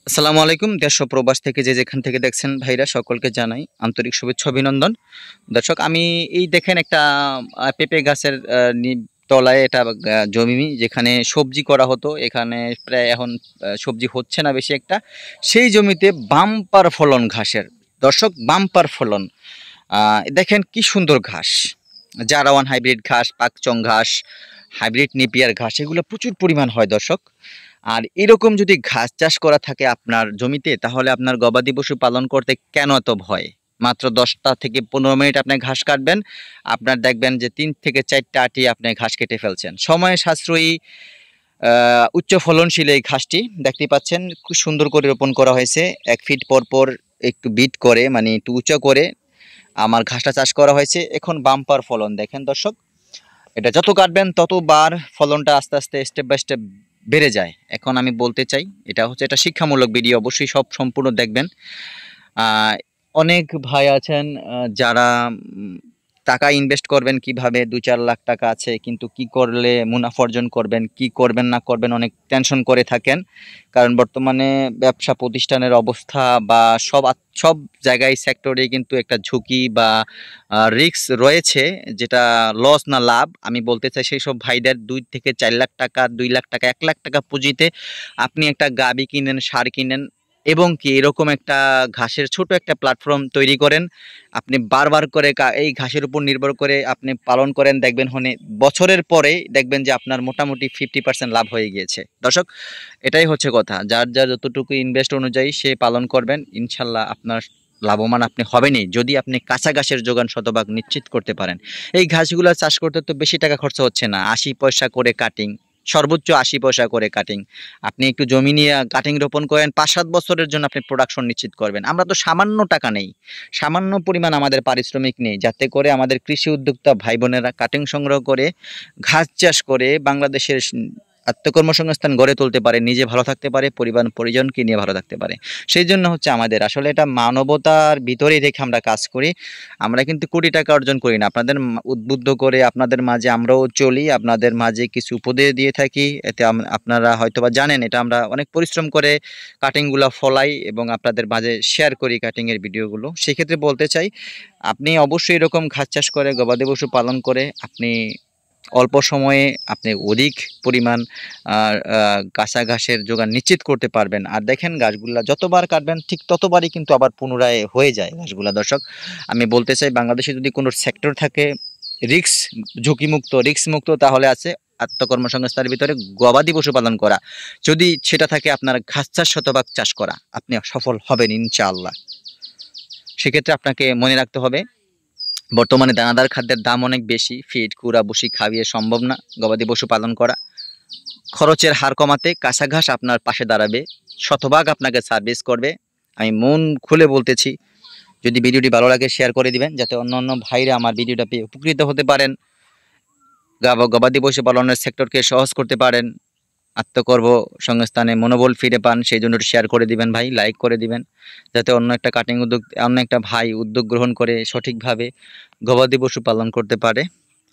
আসসালামু আলাইকুম। দেশ ও প্রবাস থেকে যে যেখান থেকে দেখছেন ভাইরা সকলকে জানাই আন্তরিক শুভেচ্ছা অভিনন্দন। দর্শক আমি এই দেখেন একটা পেঁপে গাছের তলায় এটা জমি যেখানে সবজি করা হতো। এখানে প্রায় এখন সবজি হচ্ছে না বেশি একটা। সেই জমিতে বাম্পার ফলন ঘাসের। দর্শক বাম্পার ফলন দেখেন কি সুন্দর ঘাস, জারাওয়ান হাইব্রিড ঘাস, পাকচং ঘাস, হাইব্রিড নেপিয়ার ঘাস, এগুলো প্রচুর পরিমাণ হয় দর্শক। আর এরকম যদি ঘাস চাষ করা থাকে আপনার জমিতে, তাহলে আপনার গবাদি পশু পালন করতে কেন এত ভয়? মাত্র 10টা থেকে 15 মিনিট আপনি ঘাস কাটবেন, আপনার দেখবেন যে 3 থেকে 4টা আটি আপনি ঘাস কেটে ফেলছেন। সময় সাশ্রয়ী, উচ্চ ফলনশীল এই ঘাসটি দেখতে পাচ্ছেন খুব সুন্দর করে রোপণ করা হয়েছে। 1 ফিট পর পর একটু বিট করে, মানে একটু উঁচু করে আমার ঘাসটা চাষ করা হয়েছে। এখন বাম্পার ফলন দেখেন দর্শক, এটা যত কাটবেন ততবার ফলনটা আস্তে আস্তে স্টেপ বাই স্টেপ বেড়ে যায়। এখন আমি বলতে চাই, এটা শিক্ষামূলক ভিডিও, অবশ্যই সব সম্পূর্ণ দেখবেন। আহ, অনেক ভাই আছেন যারা টাকা ইনভেস্ট করবেন কিভাবে, 2-4 লাখ টাকা আছে কিন্তু কি করলে মুনাফা অর্জন করবেন, কি করবেন না করবেন অনেক টেনশন করে থাকেন। কারণ বর্তমানে ব্যবসা প্রতিষ্ঠানের অবস্থা বা সব জায়গায় সেক্টরে কিন্তু একটা ঝুঁকি বা রিস্ক রয়েছে, যেটা লস না লাভ। আমি বলতে চাই সেই সব ভাইদের 2 থেকে 4 লাখ টাকা, 2 লাখ টাকা, 1 লাখ টাকা পুঁজিতে আপনি একটা গাবি কিনেন, সার কিনেন এবং কি এরকম একটা ঘাসের ছোট একটা প্ল্যাটফর্ম তৈরি করেন। আপনি বারবার করে এই ঘাসের উপর নির্ভর করে আপনি পালন করেন, দেখবেন বছরের পরেই দেখবেন যে আপনার মোটামুটি 50% লাভ হয়ে গিয়েছে দর্শক। এটাই হচ্ছে কথা, যার যার যতটুকু ইনভেস্ট অনুযায়ী সে পালন করবেন, ইনশাল্লাহ আপনার লাভবান আপনি হবেনই, যদি আপনি কাঁচা ঘাসের যোগান শতভাগ নিশ্চিত করতে পারেন। এই ঘাসগুলো চাষ করতে তো বেশি টাকা খরচ হচ্ছে না, 80 পয়সা করে কাটিং, সর্বোচ্চ 80 পয়সা করে কাটিং। আপনি একটু জমি নিয়ে কাটিং রোপণ করেন, 5-7 বছরের জন্য আপনি প্রোডাকশন নিশ্চিত করবেন। আমরা তো সামান্য টাকা নেই, সামান্য পরিমাণ আমাদের পারিশ্রমিক নেই, যাতে করে আমাদের কৃষি উদ্যোক্তা ভাই বোনেরা কাটিং সংগ্রহ করে ঘাস চাষ করে বাংলাদেশের আত্মকর্মসংস্থান গড়ে তুলতে পারে, নিজে ভালো থাকতে পারে, পরিবার পরিজনকে নিয়ে ভালো থাকতে পারে। সেই জন্য হচ্ছে আমাদের আসলে এটা মানবতার ভিতরেই রেখে আমরা কাজ করি। আমরা কিন্তু কোটি টাকা অর্জন করি না, আপনাদের উদ্বুদ্ধ করে আপনাদের মাঝে আমরাও চলি, আপনাদের মাঝে কিছু উপদেশ দিয়ে থাকি। এতে আপনারা হয়তোবা জানেন এটা আমরা অনেক পরিশ্রম করে কাটিংগুলো ফলাই এবং আপনাদের মাঝে শেয়ার করি কাটিংয়ের ভিডিওগুলো। সেক্ষেত্রে বলতে চাই, আপনি অবশ্যই এরকম ঘাস চাষ করে গবাদি পশু পালন করে আপনি অল্প সময়ে আপনি অধিক পরিমাণ কাঁচা ঘাসের যোগান নিশ্চিত করতে পারবেন। আর দেখেন গাছগুলা যতবার কাটবেন ঠিক ততবারই কিন্তু আবার পুনরায় হয়ে যায় ঘাসগুলা দর্শক। আমি বলতে চাই, বাংলাদেশে যদি কোনো সেক্টর থাকে রিক্স ঝুঁকিমুক্ত, রিক্স মুক্ত, তাহলে আছে আত্মকর্মসংস্থানের ভিতরে গবাদি পশু পালন করা। যদি সেটা থাকে আপনার ঘাস চাষ শতভাগ চাষ করা, আপনি সফল হবেন ইনশাআল্লাহ। সেক্ষেত্রে আপনাকে মনে রাখতে হবে, বর্তমানে দানাদার খাদ্যের দাম অনেক বেশি, ফিড কুড়া বসি খাওয়িয়ে সম্ভব না গবাদি পশু পালন করা। খরচের হার কমাতে কাঁচা ঘাস আপনার পাশে দাঁড়াবে, শতভাগ আপনাকে সার্ভিস করবে। আমি মন খুলে বলতেছি। যদি ভিডিওটি ভালো লাগে শেয়ার করে দিবেন, যাতে অন্য অন্য ভাইরা আমার ভিডিওটা পেয়ে উপকৃত হতে পারেন, গবাদি পশু পালনের সেক্টরকে সহজ করতে পারেন, আত্মকর্ম সংস্থানে মনোবল ফিরে পান। সেই জন্য শেয়ার করে দিবেন ভাই, লাইক করে দিবেন, যাতে অন্য একটা ভাই উদ্যোগ গ্রহণ করে সঠিকভাবে গবাদি পশু পালন করতে পারে।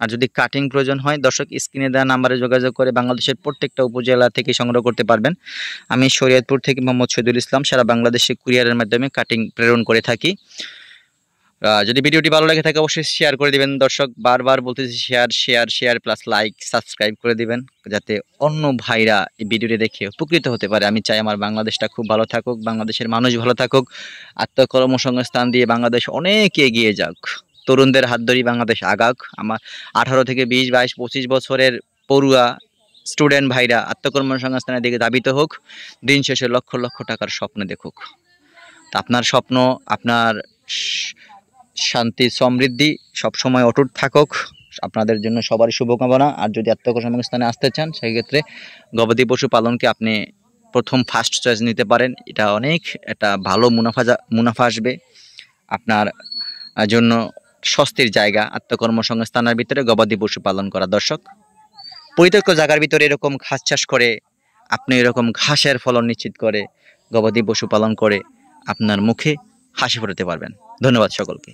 আর যদি কাটিং প্রয়োজন হয় দর্শক, স্ক্রিনে দেওয়া নাম্বারে যোগাযোগ করে বাংলাদেশের প্রত্যেকটা উপজেলা থেকে সংগ্রহ করতে পারবেন। আমি শরীয়তপুর থেকে মোহাম্মদ শহীদুল ইসলাম সারা বাংলাদেশে কুরিয়ারের মাধ্যমে কাটিং প্রেরণ করে থাকি। যদি ভিডিওটি ভালো লাগে থাকে অবশ্যই শেয়ার করে দিবেন দর্শক। বারবার বলতেছি share share share plus like subscribe করে দিবেন, যাতে অন্য ভাইরা এই ভিডিওটি দেখে উপকৃত হতে পারে। আমি চাই আমার বাংলাদেশটা খুব ভালো থাকুক, বাংলাদেশের মানুষ ভালো থাকুক, আত্মকর্মসংস্থান দিয়ে বাংলাদেশ অনেক এগিয়ে যাক, তরুণদের হাত ধরেই বাংলাদেশ আগাক। আমার 18 থেকে 20, 22, 25 বছরের পড়ুয়া স্টুডেন্ট ভাইরা আত্মকর্মসংস্থানের দিকে ধাবিত হোক, দিন শেষে লক্ষ লক্ষ টাকার স্বপ্ন দেখুক। আপনার স্বপ্ন, আপনার শান্তি সমৃদ্ধি সবসময় অটুট থাকুক। আপনাদের জন্য সবারই শুভকামনা। আর যদি আত্মকর্মসংস্থানে আসতে চান, সেক্ষেত্রে গবাদি পশু পালনকে আপনি প্রথম ফার্স্ট চয়েস নিতে পারেন। এটা অনেক একটা ভালো মুনাফা আসবে আপনার জন্য। স্বস্তির জায়গা আত্মকর্মসংস্থানের ভিতরে গবাদি পশু পালন করা দর্শক। পরিত্যক্ত জায়গার ভিতরে এরকম ঘাস চাষ করে আপনি এরকম ঘাসের ফলন নিশ্চিত করে গবাদি পশু পালন করে আপনার মুখে হাসি ফোটাতে পারবেন। ধন্যবাদ সকলকে।